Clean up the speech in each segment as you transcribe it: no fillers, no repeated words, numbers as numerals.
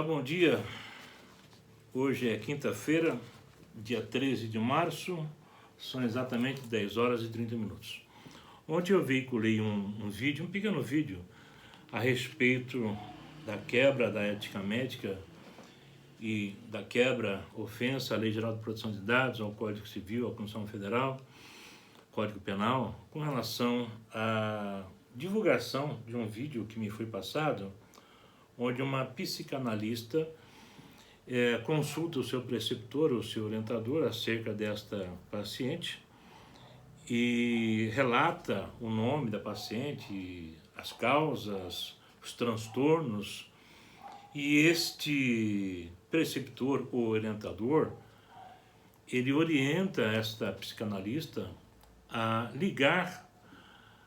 Olá, bom dia. Hoje é quinta-feira, dia 13 de março, são exatamente 10 horas e 30 minutos. Ontem eu veiculei um vídeo, um pequeno vídeo, a respeito da quebra da ética médica e da quebra, ofensa à Lei Geral de Proteção de Dados, ao Código Civil, à Constituição Federal, Código Penal, com relação à divulgação de um vídeo que me foi passado, onde uma psicanalista consulta o seu preceptor, o seu orientador, acerca desta paciente e relata o nome da paciente, as causas, os transtornos, e este preceptor ou orientador, ele orienta esta psicanalista a ligar,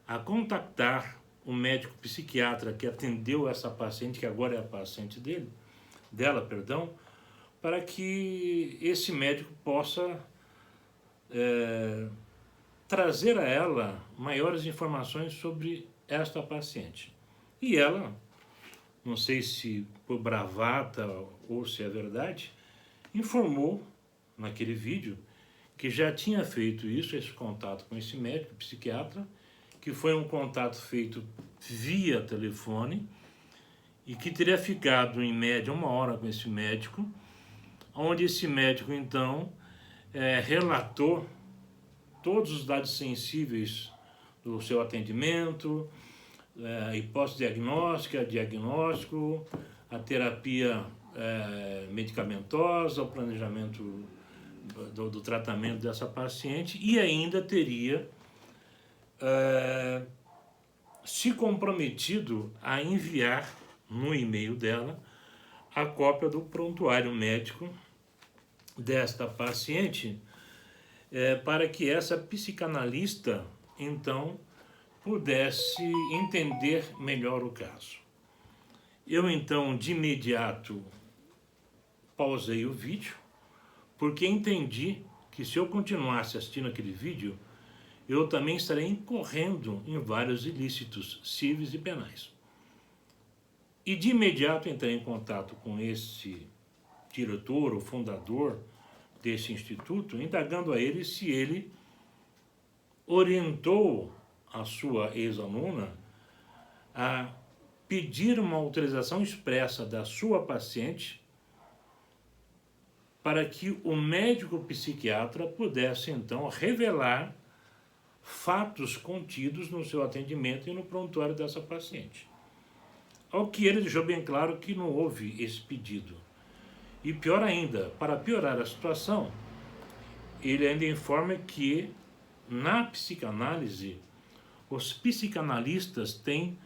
a contactar o médico psiquiatra que atendeu essa paciente, que agora é a paciente dela, para que esse médico possa trazer a ela maiores informações sobre esta paciente. E ela, não sei se por bravata ou se é verdade, informou naquele vídeo que já tinha feito isso, esse contato com esse médico psiquiatra, que foi um contato feito via telefone e que teria ficado em média 1 hora com esse médico, onde esse médico então relatou todos os dados sensíveis do seu atendimento, a hipótese diagnóstica, diagnóstico, a terapia medicamentosa, o planejamento do tratamento dessa paciente, e ainda teria se comprometido a enviar no e-mail dela a cópia do prontuário médico desta paciente, para que essa psicanalista então pudesse entender melhor o caso. Eu então de imediato pausei o vídeo, porque entendi que se eu continuasse assistindo aquele vídeo, eu também estarei incorrendo em vários ilícitos cíveis e penais. E de imediato entrei em contato com esse diretor, o fundador desse instituto, indagando a ele se ele orientou a sua ex-aluna a pedir uma autorização expressa da sua paciente para que o médico psiquiatra pudesse então revelar fatos contidos no seu atendimento e no prontuário dessa paciente. Ao que ele deixou bem claro que não houve esse pedido. E pior ainda, para piorar a situação, ele ainda informa que na psicanálise, os psicanalistas têm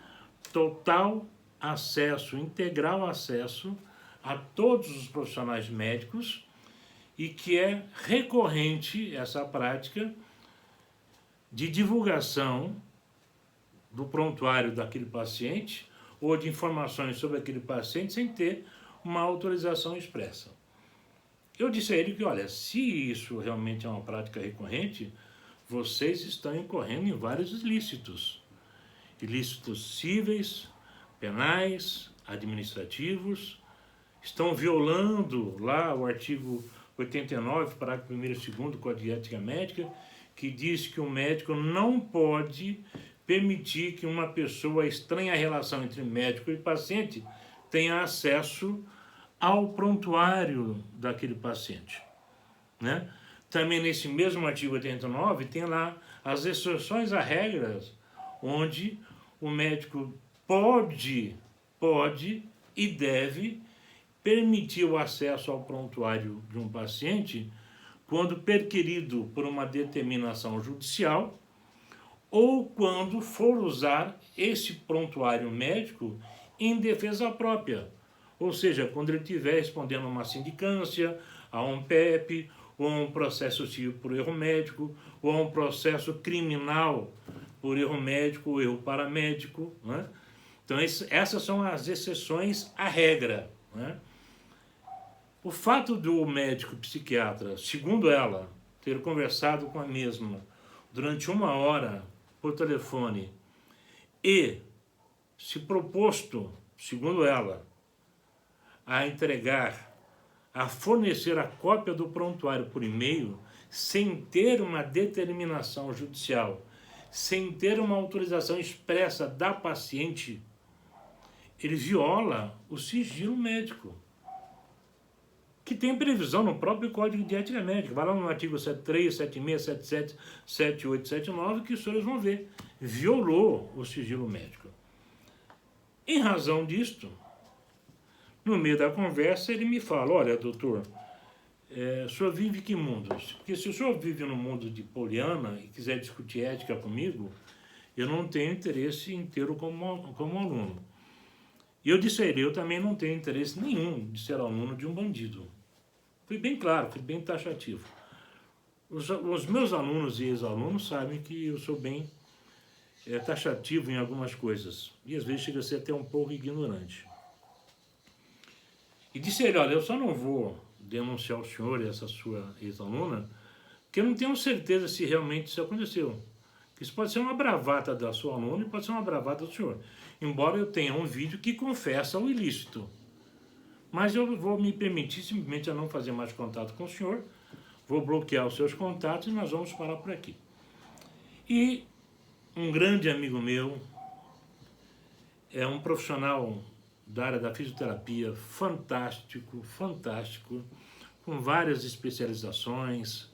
total acesso, integral acesso a todos os profissionais médicos e que é recorrente essa prática de divulgação do prontuário daquele paciente ou de informações sobre aquele paciente sem ter uma autorização expressa. Eu disse a ele que, olha, se isso realmente é uma prática recorrente, vocês estão incorrendo em vários ilícitos. Ilícitos cíveis, penais, administrativos, estão violando lá o artigo 89, parágrafo 1º e 2º do Código de Ética Médica, que diz que o médico não pode permitir que uma pessoa estranha à relação entre médico e paciente tenha acesso ao prontuário daquele paciente, né? Também nesse mesmo artigo 89 tem lá as exceções a regras, onde o médico pode e deve permitir o acesso ao prontuário de um paciente quando perquirido por uma determinação judicial ou quando for usar esse prontuário médico em defesa própria. Ou seja, quando ele estiver respondendo a uma sindicância, a um PEP, ou a um processo civil por erro médico, ou a um processo criminal por erro médico ou erro paramédico, né? Então, essas são as exceções à regra, né? O fato do médico psiquiatra, segundo ela, ter conversado com a mesma durante 1 hora por telefone e se proposto, segundo ela, a entregar, a fornecer a cópia do prontuário por e-mail, sem ter uma determinação judicial, sem ter uma autorização expressa da paciente, ele viola o sigilo médico, que tem previsão no próprio Código de Ética Médica. Vai lá no artigo 73, 76, 77, 78, 79, que os senhores vão ver. Violou o sigilo médico. Em razão disto, no meio da conversa, ele me fala, olha, doutor, o senhor vive que mundo? Porque se o senhor vive no mundo de Poliana e quiser discutir ética comigo, eu não tenho interesse em tê-lo como aluno. E eu disse a ele, eu também não tenho interesse nenhum de ser aluno de um bandido. Fui bem claro, fui bem taxativo. Os meus alunos e ex-alunos sabem que eu sou bem taxativo em algumas coisas. E às vezes chega a ser até um pouco ignorante. E disse a ele, olha, eu só não vou denunciar o senhor e essa sua ex-aluna, porque eu não tenho certeza se realmente isso aconteceu. Isso pode ser uma bravata da sua aluna e pode ser uma bravata do senhor. Embora eu tenha um vídeo que confessa o ilícito. Mas eu vou me permitir simplesmente a não fazer mais contato com o senhor, vou bloquear os seus contatos e nós vamos parar por aqui. E um grande amigo meu, é um profissional da área da fisioterapia, fantástico, fantástico, com várias especializações.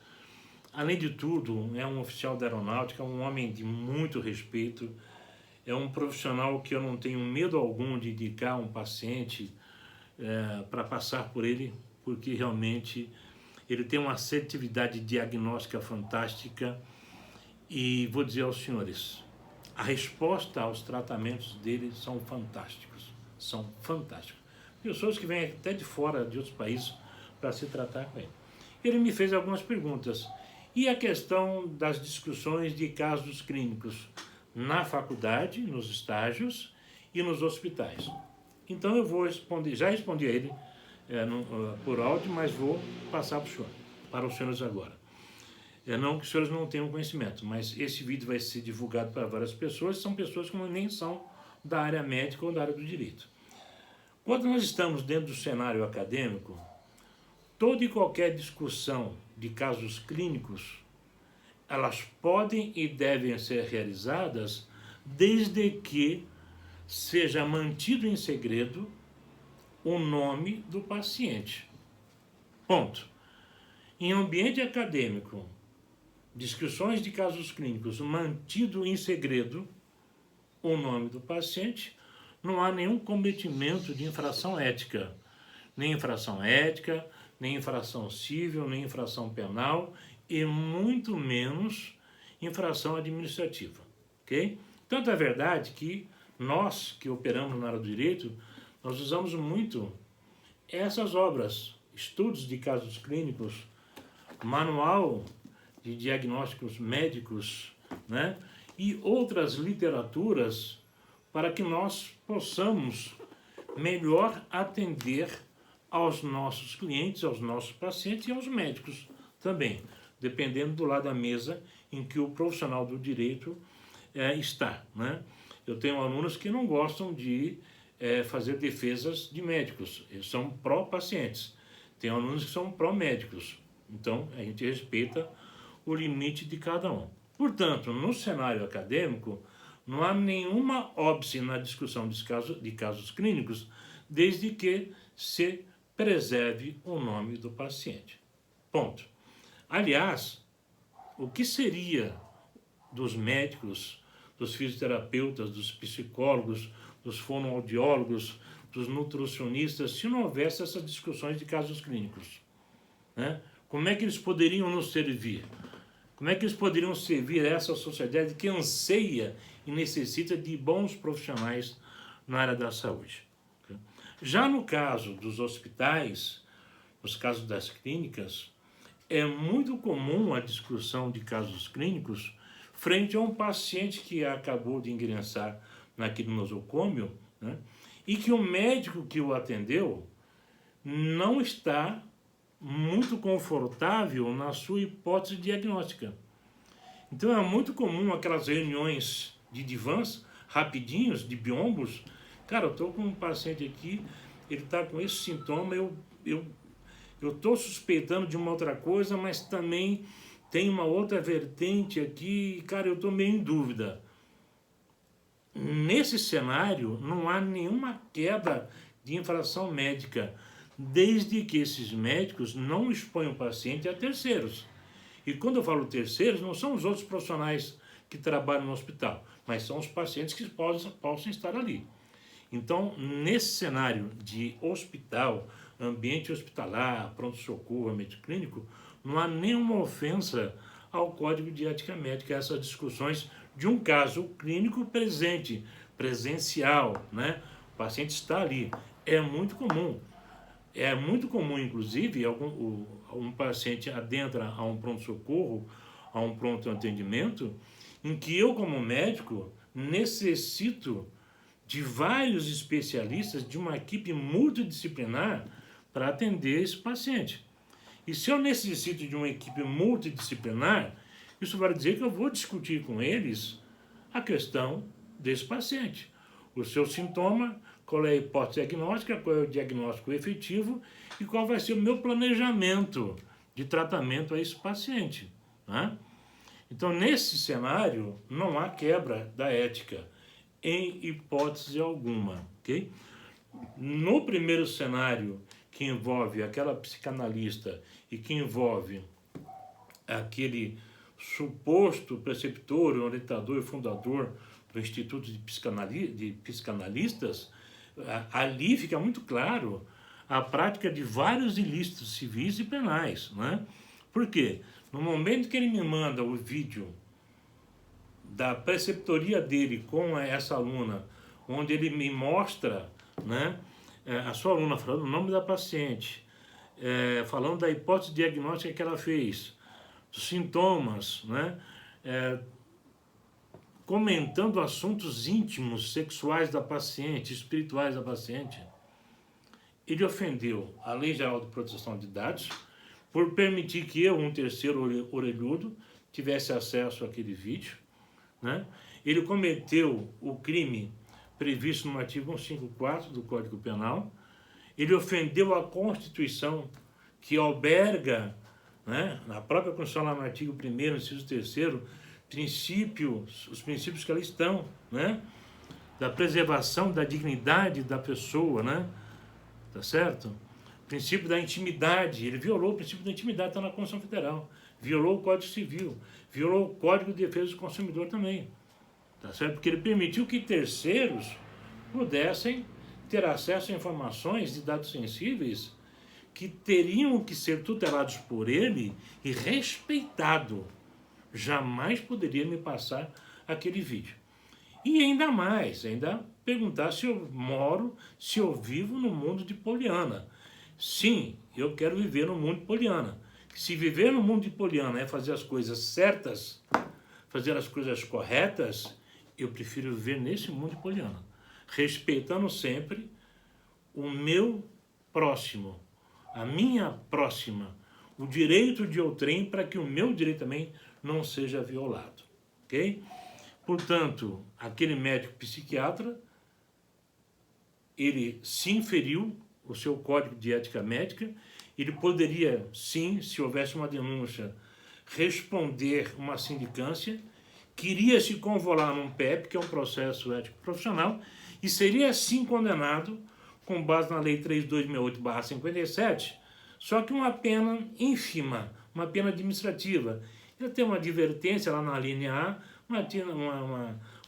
Além de tudo, é um oficial da aeronáutica, um homem de muito respeito, é um profissional que eu não tenho medo algum de indicar um paciente para passar por ele, porque realmente ele tem uma assertividade diagnóstica fantástica e vou dizer aos senhores, a resposta aos tratamentos dele são fantásticos, são fantásticos. Pessoas que vêm até de fora de outros países para se tratar com ele. Ele me fez algumas perguntas. E a questão das discussões de casos clínicos na faculdade, nos estágios e nos hospitais. Então eu vou responder, já respondi a ele por áudio, mas vou passar para os senhores agora. Não que os senhores não tenham conhecimento, mas esse vídeo vai ser divulgado para várias pessoas, são pessoas que nem são da área médica ou da área do direito. Quando nós estamos dentro do cenário acadêmico, toda e qualquer discussão de casos clínicos, elas podem e devem ser realizadas desde que seja mantido em segredo o nome do paciente. Ponto. Em ambiente acadêmico, discussões de casos clínicos mantido em segredo o nome do paciente, não há nenhum cometimento de infração ética, nem infração civil, nem infração penal e muito menos infração administrativa, ok? Tanto é verdade que nós que operamos na área do direito, nós usamos muito essas obras, estudos de casos clínicos, manual de diagnósticos médicos, né? E outras literaturas para que nós possamos melhor atender aos nossos clientes, aos nossos pacientes e aos médicos também, dependendo do lado da mesa em que o profissional do direito está, né? Eu tenho alunos que não gostam de fazer defesas de médicos, eles são pró-pacientes. Tem alunos que são pró-médicos, então a gente respeita o limite de cada um. Portanto, no cenário acadêmico, não há nenhuma óbice na discussão de casos clínicos, desde que se preserve o nome do paciente. Ponto. Aliás, o que seria dos médicos, dos fisioterapeutas, dos psicólogos, dos fonoaudiólogos, dos nutricionistas, se não houvesse essas discussões de casos clínicos, né? Como é que eles poderiam nos servir? Como é que eles poderiam servir a essa sociedade que anseia e necessita de bons profissionais na área da saúde? Já no caso dos hospitais, nos casos das clínicas, é muito comum a discussão de casos clínicos frente a um paciente que acabou de ingressar naquele nosocômio, né, e que o médico que o atendeu não está muito confortável na sua hipótese diagnóstica. Então é muito comum aquelas reuniões de divãs rapidinhos, de biombos. Cara, eu estou com um paciente aqui, ele está com esse sintoma, eu estou suspeitando de uma outra coisa, mas também tem uma outra vertente aqui, cara, eu estou meio em dúvida. Nesse cenário, não há nenhuma quebra de infração médica, desde que esses médicos não exponham o paciente a terceiros. E quando eu falo terceiros, não são os outros profissionais que trabalham no hospital, mas são os pacientes que possam estar ali. Então, nesse cenário de hospital, ambiente hospitalar, pronto-socorro, ambiente clínico, não há nenhuma ofensa ao Código de Ética Médica, essas discussões de um caso clínico presente, presencial, né? O paciente está ali. É muito comum. É muito comum, inclusive, um paciente adentra a um pronto-socorro, a um pronto atendimento, em que eu, como médico, necessito de vários especialistas, de uma equipe multidisciplinar para atender esse paciente. E se eu necessito de uma equipe multidisciplinar, isso vai dizer que eu vou discutir com eles a questão desse paciente. O seu sintoma, qual é a hipótese diagnóstica, qual é o diagnóstico efetivo e qual vai ser o meu planejamento de tratamento a esse paciente, né? Então, nesse cenário, não há quebra da ética, em hipótese alguma, ok? No primeiro cenário, que envolve aquela psicanalista e que envolve aquele suposto preceptor, orientador e fundador do Instituto de Psicanalistas, ali fica muito claro a prática de vários ilícitos civis e penais, né? Por quê? No momento que ele me manda o vídeo da preceptoria dele com essa aluna, onde ele me mostra, né, a sua aluna falando o nome da paciente, falando da hipótese diagnóstica que ela fez, dos sintomas, né, comentando assuntos íntimos, sexuais da paciente, espirituais da paciente, ele ofendeu a Lei Geral de Proteção de Dados por permitir que eu, um terceiro orelhudo, tivesse acesso àquele vídeo, né? Ele cometeu o crime previsto no artigo 154 do Código Penal, ele ofendeu a Constituição, que alberga, né, na própria Constituição, lá no artigo 1º, inciso 3º, os princípios que ali estão, né, da preservação da dignidade da pessoa, né, tá certo? O princípio da intimidade, ele violou o princípio da intimidade, está na Constituição Federal, violou o Código Civil, violou o Código de Defesa do Consumidor também, tá certo? Porque ele permitiu que terceiros pudessem ter acesso a informações de dados sensíveis que teriam que ser tutelados por ele e respeitado. Jamais poderia me passar aquele vídeo. E ainda mais, ainda perguntar se eu vivo no mundo de Poliana. Sim, eu quero viver no mundo de Poliana. Se viver no mundo de Poliana é fazer as coisas certas, fazer as coisas corretas, eu prefiro viver nesse mundo de Poliana, respeitando sempre o meu próximo, a minha próxima, o direito de outrem, para que o meu direito também não seja violado, ok? Portanto, aquele médico psiquiatra, ele se inferiu o seu código de ética médica, ele poderia, sim, se houvesse uma denúncia, responder uma sindicância, queria se convolar num PEP, que é um processo ético profissional, e seria assim condenado, com base na Lei 3268/57, só que uma pena ínfima, uma pena administrativa. Ele tem uma advertência lá na linha A,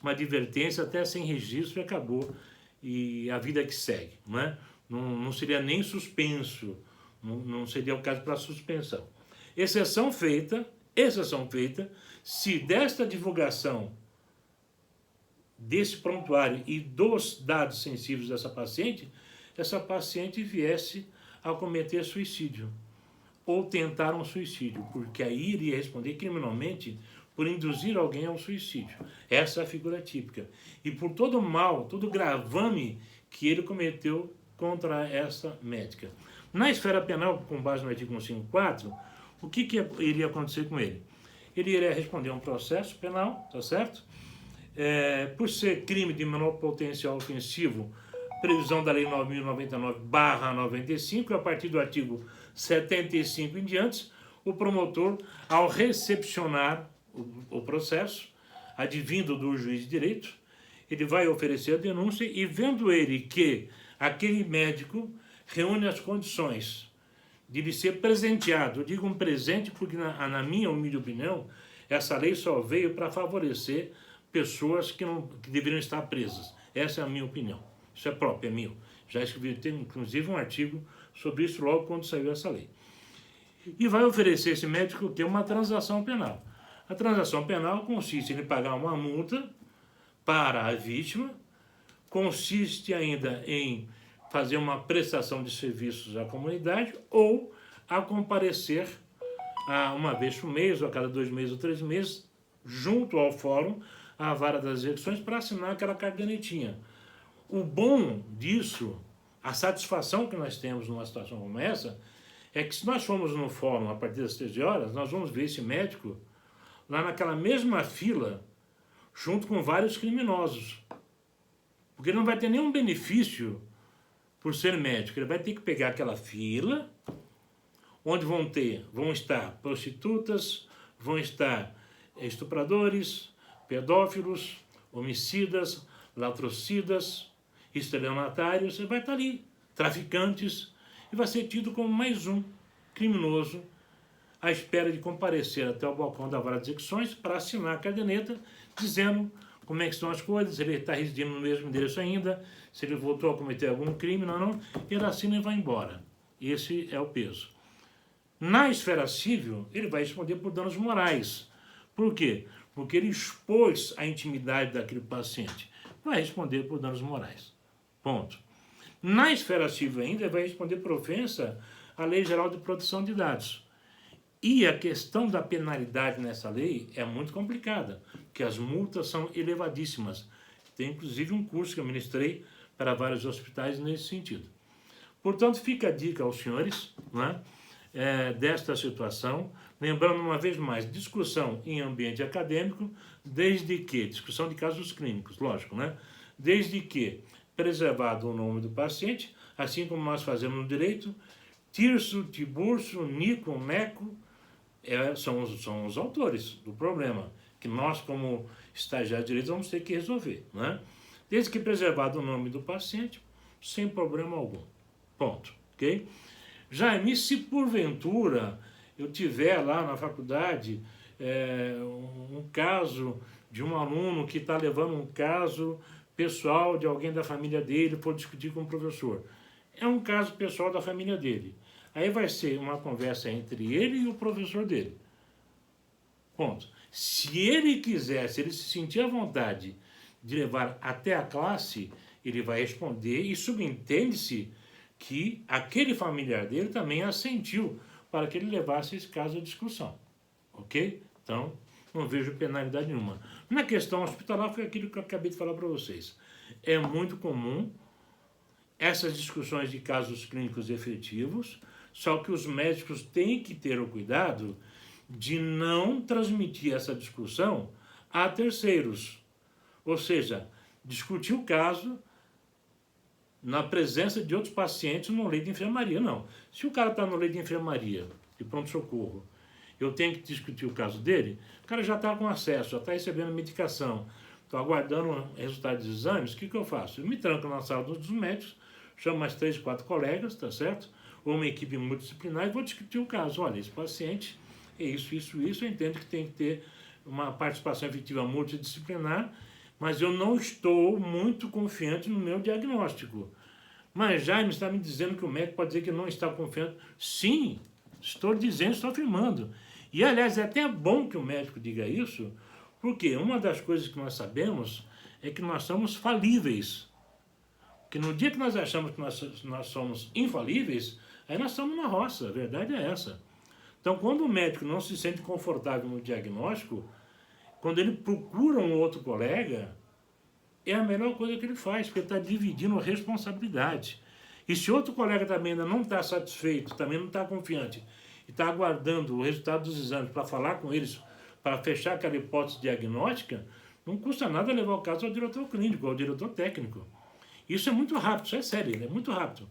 uma advertência até sem registro e acabou, e a vida que segue, não é? Não seria nem suspenso, não seria o caso para suspensão. Exceção feita, se desta divulgação desse prontuário e dos dados sensíveis dessa paciente, essa paciente viesse a cometer suicídio ou tentar um suicídio, porque aí iria responder criminalmente por induzir alguém ao suicídio. Essa é a figura típica. E por todo o mal, todo o gravame que ele cometeu contra essa médica. Na esfera penal, com base no artigo 154, o que iria acontecer com ele? Ele iria responder a um processo penal, tá certo? Por ser crime de menor potencial ofensivo, previsão da Lei 9.099/95, a partir do artigo 75 em diante, o promotor, ao recepcionar o processo, advindo do juiz de direito, ele vai oferecer a denúncia e, vendo ele que aquele médico reúne as condições de lhe ser presenteado, eu digo um presente porque, na minha humilde opinião, essa lei só veio para favorecer pessoas que deveriam estar presas. Essa é a minha opinião. Isso é próprio, é meu. Já escrevi, tem inclusive um artigo sobre isso logo quando saiu essa lei. E vai oferecer esse médico ter uma transação penal. A transação penal consiste em pagar uma multa para a vítima, consiste ainda em fazer uma prestação de serviços à comunidade ou a comparecer uma vez por mês, ou a cada 2 meses ou 3 meses, junto ao fórum, à vara das execuções, para assinar aquela cadernetinha. O bom disso, a satisfação que nós temos numa situação como essa, é que se nós formos no fórum a partir das 13 horas, nós vamos ver esse médico lá naquela mesma fila, junto com vários criminosos. Porque ele não vai ter nenhum benefício por ser médico. Ele vai ter que pegar aquela fila, onde vão estar prostitutas, vão estar estupradores, pedófilos, homicidas, latrocidas, estelionatários. Ele vai estar ali, traficantes, e vai ser tido como mais um criminoso à espera de comparecer até o balcão da vara de execuções para assinar a caderneta, dizendo como é que estão as coisas, se ele está residindo no mesmo endereço ainda, se ele voltou a cometer algum crime, não, ele assina e vai embora. Esse é o peso. Na esfera civil, ele vai responder por danos morais. Por quê? Porque ele expôs a intimidade daquele paciente. Vai responder por danos morais. Ponto. Na esfera civil ainda, ele vai responder por ofensa à Lei Geral de Proteção de Dados. E a questão da penalidade nessa lei é muito complicada, porque as multas são elevadíssimas. Tem inclusive um curso que eu ministrei para vários hospitais nesse sentido. Portanto, fica a dica aos senhores, né, desta situação, lembrando uma vez mais, discussão em ambiente acadêmico, desde que, discussão de casos clínicos, lógico, né, desde que preservado o nome do paciente, assim como nós fazemos no direito, Tirso, Tiburcio, Nico, Neco, são os autores do problema, que nós, como estagiários de direito, vamos ter que resolver, né? Desde que preservado o nome do paciente, sem problema algum. Ponto. Ok? Jaime, se porventura eu tiver lá na faculdade um caso de um aluno que está levando um caso pessoal de alguém da família dele por discutir com o professor, é um caso pessoal da família dele. Aí vai ser uma conversa entre ele e o professor dele. Ponto. Se ele quiser, se ele se sentir à vontade de levar até a classe, ele vai responder e subentende-se que aquele familiar dele também assentiu para que ele levasse esse caso à discussão. Ok? Então, não vejo penalidade nenhuma. Na questão hospitalar, foi aquilo que eu acabei de falar para vocês. É muito comum essas discussões de casos clínicos efetivos, só que os médicos têm que ter o cuidado de não transmitir essa discussão a terceiros. Ou seja, discutir o caso na presença de outros pacientes no leito de enfermaria. Não. Se o cara está no leito de enfermaria, de pronto-socorro, eu tenho que discutir o caso dele, o cara já está com acesso, já está recebendo medicação, estou aguardando o resultado dos exames, o que eu faço? Eu me tranco na sala dos médicos, chamo mais 3, 4 colegas, tá certo? Ou uma equipe multidisciplinar e vou discutir o caso. Olha, esse paciente é isso, eu entendo que tem que ter uma participação efetiva multidisciplinar, mas eu não estou muito confiante no meu diagnóstico. Mas Jaime está me dizendo que o médico pode dizer que não está confiante. Sim, estou dizendo, estou afirmando. E, aliás, é até bom que o médico diga isso, porque uma das coisas que nós sabemos é que nós somos falíveis. Que no dia que nós achamos que nós somos infalíveis, aí nós estamos na roça, a verdade é essa. Então, quando o médico não se sente confortável no diagnóstico, quando ele procura um outro colega, é a melhor coisa que ele faz, porque ele está dividindo a responsabilidade. E se outro colega também ainda não está satisfeito, também não está confiante, e está aguardando o resultado dos exames para falar com eles, para fechar aquela hipótese diagnóstica, não custa nada levar o caso ao diretor clínico, ao diretor técnico. Isso é muito rápido, isso é sério, é muito rápido.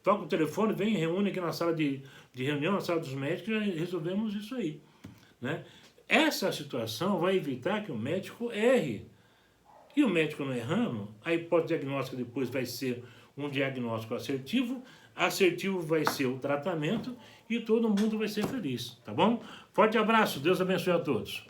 Toca o telefone, vem, reúne aqui na sala de reunião, na sala dos médicos, já resolvemos isso aí. Né? Essa situação vai evitar que o médico erre. E o médico não errando, a hipótese diagnóstica depois vai ser um diagnóstico assertivo, assertivo vai ser o tratamento e todo mundo vai ser feliz, tá bom? Forte abraço, Deus abençoe a todos.